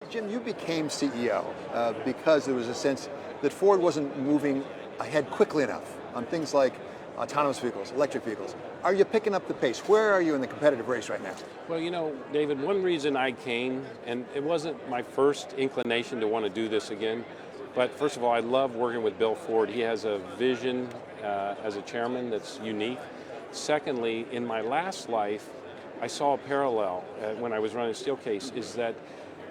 Jim, you became CEO because there was a sense that Ford wasn't moving ahead quickly enough on things like autonomous vehicles, electric vehicles. Are you picking up the pace? Where are you in the competitive race right now? Well, you know, David, one reason I came, and it wasn't my first inclination to want to do this again, but first of all, I love working with Bill Ford. He has a vision as a chairman that's unique. Secondly, in my last life, I saw a parallel when I was running Steelcase, is that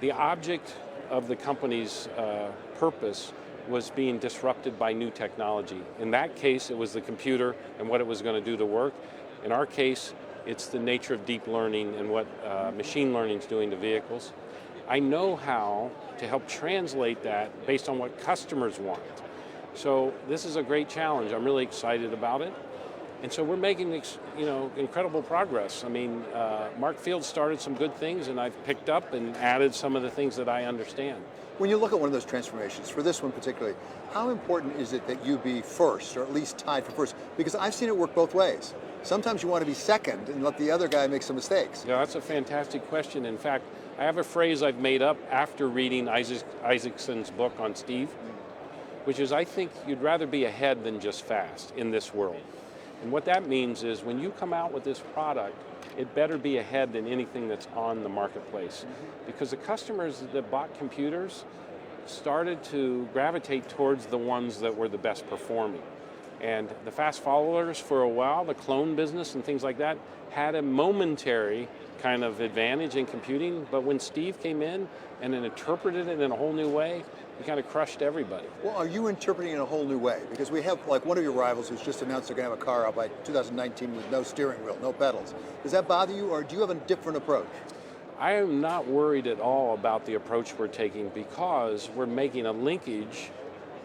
the object of the company's purpose was being disrupted by new technology. In that case, it was the computer and what it was going to do to work. In our case, it's the nature of deep learning and what machine learning is doing to vehicles. I know how to help translate that based on what customers want. So this is a great challenge. I'm really excited about it. And so we're making, incredible progress. I mean, Mark Field started some good things, and I've picked up and added some of the things that I understand. When you look at one of those transformations, for this one particularly, how important is it that you be first, or at least tied for first? Because I've seen it work both ways. Sometimes you want to be second and let the other guy make some mistakes. Yeah, that's a fantastic question. In fact, I have a phrase I've made up after reading Isaacson's book on Steve, which is, I think you'd rather be ahead than just fast in this world. And what that means is when you come out with this product, it better be ahead than anything that's on the marketplace. Because the customers that bought computers started to gravitate towards the ones that were the best performing. And the fast followers for a while, the clone business and things like that, had a momentary kind of advantage in computing, but when Steve came in and then interpreted it in a whole new way, he kind of crushed everybody. Well, are you interpreting it in a whole new way? Because we have, like, one of your rivals who's just announced they're going to have a car out by 2019 with no steering wheel, no pedals. Does that bother you, or do you have a different approach? I am not worried at all about the approach we're taking because we're making a linkage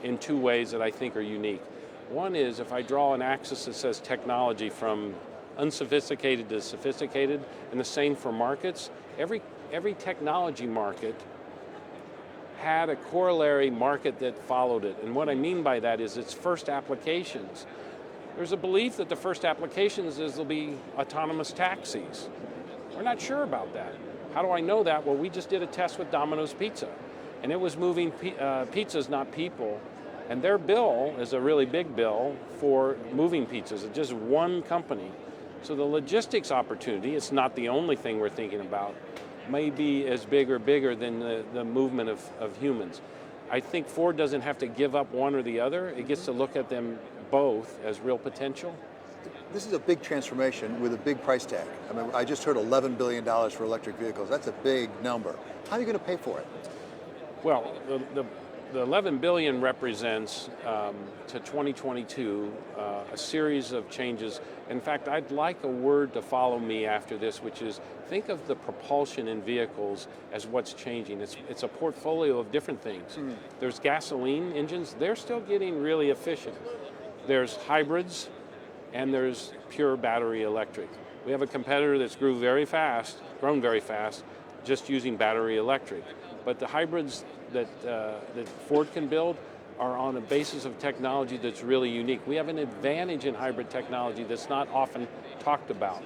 in two ways that I think are unique. One is if I draw an axis that says technology from unsophisticated to sophisticated, and the same for markets, every technology market had a corollary market that followed it. And what I mean by that is its first applications. There's a belief that the first applications is there'll be autonomous taxis. We're not sure about that. How do I know that? Well, we just did a test with Domino's Pizza, and it was moving pizzas, not people. And their bill is a really big bill for moving pizzas. It's just one company. So the logistics opportunity, it's not the only thing we're thinking about, may be as big or bigger than the movement of humans. I think Ford doesn't have to give up one or the other. It gets to look at them both as real potential. This is a big transformation with a big price tag. I mean, I just heard $11 billion for electric vehicles. That's a big number. How are you going to pay for it? Well, the 11 billion represents to 2022 a series of changes. In fact, I'd like a word to follow me after this, which is think of the propulsion in vehicles as what's changing. It's a portfolio of different things. There's gasoline engines, they're still getting really efficient. There's hybrids, and there's pure battery electric. We have a competitor that's grown very fast, just using battery electric. But the hybrids that Ford can build are on a basis of technology that's really unique. We have an advantage in hybrid technology that's not often talked about.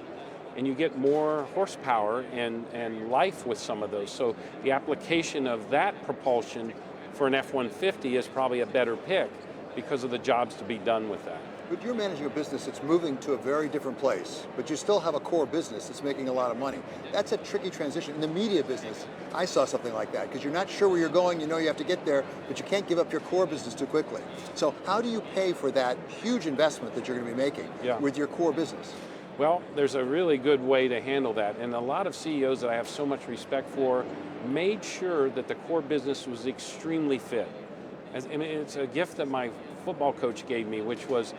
And you get more horsepower and life with some of those. So the application of that propulsion for an F-150 is probably a better pick because of the jobs to be done with that. But you're managing a business that's moving to a very different place, but you still have a core business that's making a lot of money. That's a tricky transition. In the media business, I saw something like that, because you're not sure where you're going, you know you have to get there, but you can't give up your core business too quickly. So how do you pay for that huge investment that you're going to be making with your core business? Well, there's a really good way to handle that, and a lot of CEOs that I have so much respect for made sure that the core business was extremely fit. And it's a gift that my football coach gave me, which was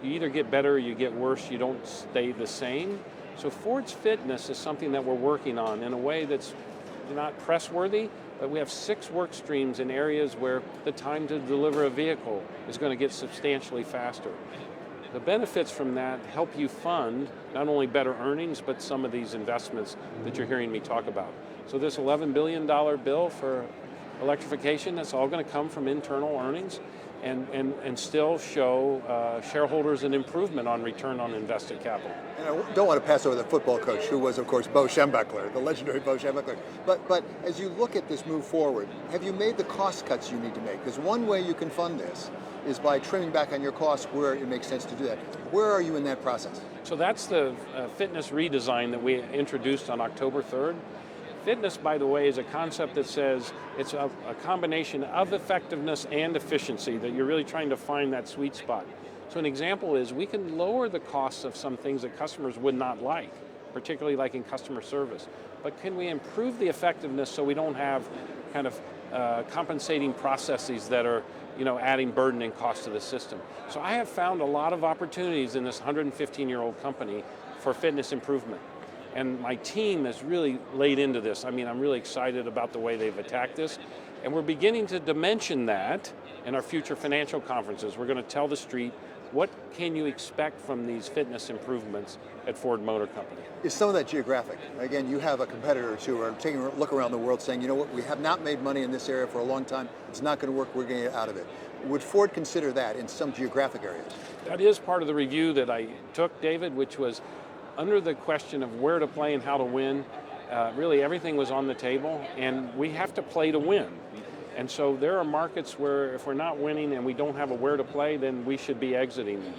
you either get better or you get worse, you don't stay the same. So Ford's fitness is something that we're working on in a way that's not press-worthy, but we have 6 work streams in areas where the time to deliver a vehicle is going to get substantially faster. The benefits from that help you fund not only better earnings, but some of these investments that you're hearing me talk about. So this $11 billion bill for electrification, that's all going to come from internal earnings. and still show shareholders an improvement on return on invested capital. And I don't want to pass over the football coach, who was, of course, Bo Schembechler, the legendary Bo Schembechler. But as you look at this move forward, have you made the cost cuts you need to make? Because one way you can fund this is by trimming back on your costs where it makes sense to do that. Where are you in that process? So that's the fitness redesign that we introduced on October 3rd. Fitness, by the way, is a concept that says it's a combination of effectiveness and efficiency, that you're really trying to find that sweet spot. So an example is we can lower the costs of some things that customers would not like, particularly like in customer service. But can we improve the effectiveness so we don't have kind of compensating processes that are adding burden and cost to the system? So I have found a lot of opportunities in this 115-year-old company for fitness improvement. And my team has really laid into this. I mean, I'm really excited about the way they've attacked this. And we're beginning to dimension that in our future financial conferences. We're going to tell the street, what can you expect from these fitness improvements at Ford Motor Company? Is some of that geographic? Again, you have a competitor who are taking a look around the world saying, you know what, we have not made money in this area for a long time. It's not going to work, we're going to get out of it. Would Ford consider that in some geographic areas? That is part of the review that I took, David, which was under the question of where to play and how to win. Really everything was on the table, and we have to play to win. And so there are markets where if we're not winning and we don't have a where to play, then we should be exiting them.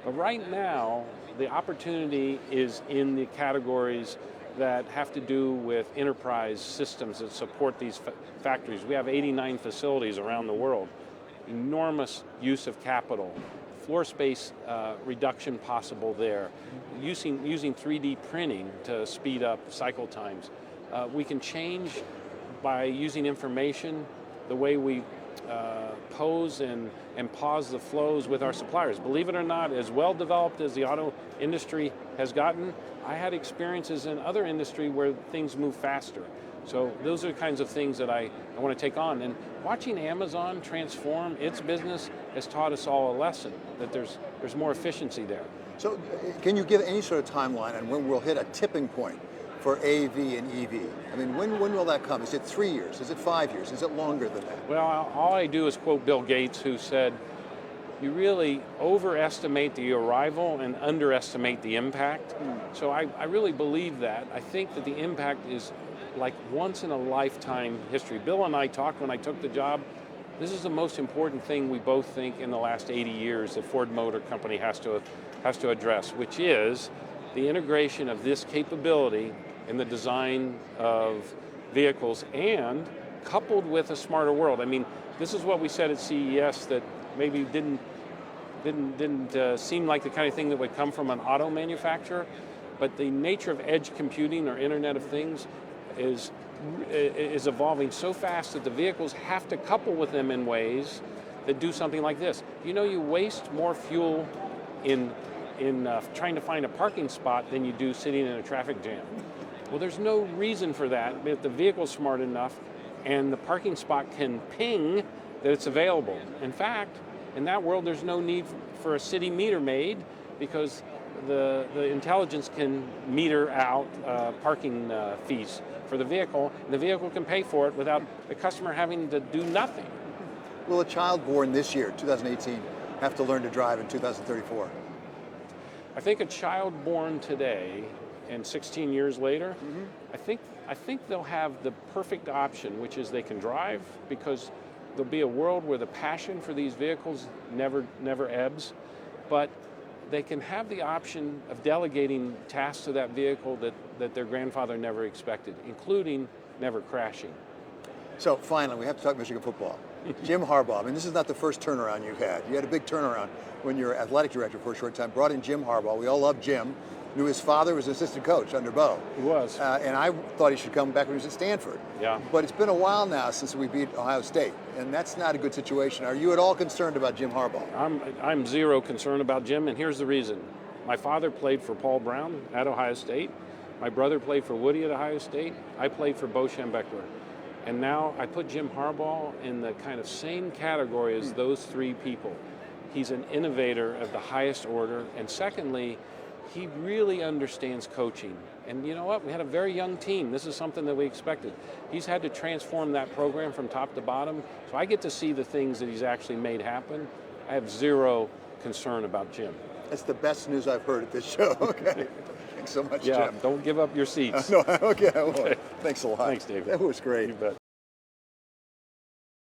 But right now, the opportunity is in the categories that have to do with enterprise systems that support these factories. We have 89 facilities around the world, enormous use of capital, floor space reduction possible there, using 3D printing to speed up cycle times. We can change by using information the way we pose and pause the flows with our suppliers. Believe it or not, as well developed as the auto industry has gotten, I had experiences in other industry where things move faster. So those are the kinds of things that I want to take on. And watching Amazon transform its business has taught us all a lesson, that there's more efficiency there. So can you give any sort of timeline on when we'll hit a tipping point for AV and EV? I mean, when will that come? Is it 3 years? Is it 5 years? Is it longer than that? Well, all I do is quote Bill Gates, who said, you really overestimate the arrival and underestimate the impact. So I really believe that. I think that the impact is like once in a lifetime history. Bill and I talked when I took the job. This is the most important thing we both think in the last 80 years that Ford Motor Company has to address, which is the integration of this capability in the design of vehicles and coupled with a smarter world. I mean, this is what we said at CES that maybe didn't seem like the kind of thing that would come from an auto manufacturer, but the nature of edge computing or Internet of Things is evolving so fast that the vehicles have to couple with them in ways that do something like this. You waste more fuel in trying to find a parking spot than you do sitting in a traffic jam. Well, there's no reason for that if the vehicle's smart enough and the parking spot can ping that it's available. In fact, in that world, there's no need for a city meter made because the intelligence can meter out parking fees for the vehicle, and the vehicle can pay for it without the customer having to do nothing. Will a child born this year, 2018, have to learn to drive in 2034? I think a child born today and 16 years later, I think they'll have the perfect option, which is they can drive because there'll be a world where the passion for these vehicles never ebbs, but they can have the option of delegating tasks to that vehicle that their grandfather never expected, including never crashing. So finally, we have to talk Michigan football. Jim Harbaugh, I mean, this is not the first turnaround you've had. You had a big turnaround when you were athletic director for a short time, brought in Jim Harbaugh. We all love Jim. Knew his father was assistant coach under Bo. He was. And I thought he should come back when he was at Stanford. Yeah. But it's been a while now since we beat Ohio State, and that's not a good situation. Are you at all concerned about Jim Harbaugh? I'm zero concerned about Jim, and here's the reason. My father played for Paul Brown at Ohio State. My brother played for Woody at Ohio State. I played for Bo Schembechler. And now I put Jim Harbaugh in the kind of same category as those three people. He's an innovator of the highest order, and secondly, he really understands coaching. And you know what? We had a very young team. This is something that we expected. He's had to transform that program from top to bottom. So I get to see the things that he's actually made happen. I have zero concern about Jim. That's the best news I've heard at this show. Okay. Thanks so much, Yeah, Jim. don't give up your seats. No, okay, I won't. Thanks a lot. Thanks, David. That was great. You bet.